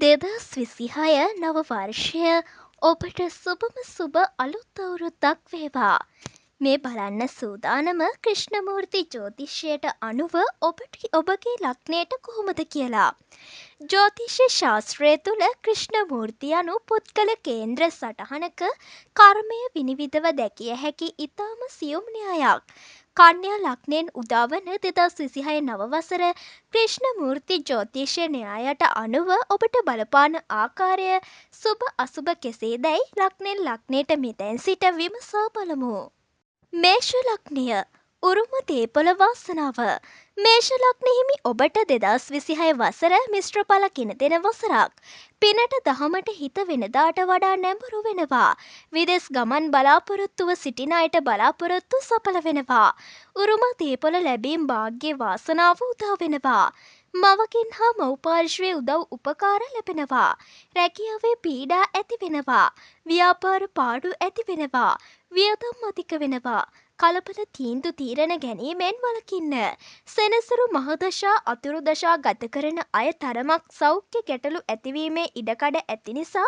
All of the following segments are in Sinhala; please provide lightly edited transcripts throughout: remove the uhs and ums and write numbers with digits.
2026 නව වර්ෂය ඔබට සුබ අලුත් අවුරුද්දක් වේවා. මේ බලන්න සූදානම ක්‍රිෂ්ණමූර්ති ජ්‍යොතිෂයට අනුව ඔබගේ ලග්නයට කොහොමද කියලා. ජ්‍යොතිෂ ශාස්ත්‍රය තුළ ක්‍රිෂ්ණමූර්ති යනු පුද්ගල කේන්ද්‍ර සටහනක කර්මය විනිවිදව දැකිය හැකි ඉතාම සියුම් න්‍යායක්. කන්‍යා ලග්නයෙන් උදාවන 2026 නව වසර ක්‍රිෂ්ණමූර්ති ජ්‍යොතිෂ න්‍යායට අනුව ඔබට බලපාන ආකාරය සුබ අසුබ කෙසේදැයි ලග්නයට මෙතැන් සිට විමසා බලමු. මේෂ ලග්නය උරුම දේපොළ වාසනාව. මේෂ ලග්න හිමි ඔබට 2026 වසර මිශ්‍ර ඵල ගෙන දෙන වසරක්. පිනට දහමට හිත වෙනදාට වඩා නැඹුරු වෙනවා. විදෙස් ගමන් බලාපොරොත්තුව සිටින අයට බලාපොරොත්තු සඵල වෙනවා. උරුම දේපොළ ලැබීම් භාග්‍ය වාසනාව උදා වෙනවා. මවකින් හා මව්පාර්ශ්වයේ උදව් උපකාර ලැබෙනවා. රැකියාවේ පීඩා ඇති වෙනවා. ව්‍යාපාර පාඩු ඇති වෙනවා. වියදම් අධික වෙනවා. කලබල තීන්දුව තීරණ ගැනීමෙන් වළකින්න. සෙනසුරු මහදශා අතුරු දශා ගත කරන අය තරමක් සෞඛ්‍ය ගැටලු ඇතිවීමේ ඉඩකඩ ඇති නිසා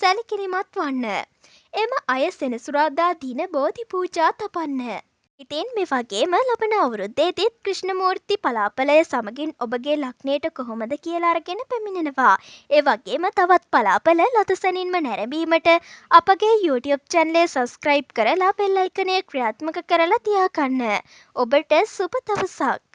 සැලකිලිමත් වන්න. එම අය සෙනසුරාදා දින බෝධි පූජා තබන්න. ඉතින් මේ වගේම ලබන අවුරුද්දේදීත් ක්‍රිෂ්ණමූර්ති පලාපලය සමගින් ඔබගේ ලග්නයට කොහොමද කියලා අරගෙන පැමිණෙනවා. ඒ වගේම තවත් පලාපල ලතසනින්ම නැරඹීමට අපගේ YouTube channel එක subscribe කරලා bell icon එක ක්‍රියාත්මක කරලා තියාගන්න. ඔබට සුබ දවසක්.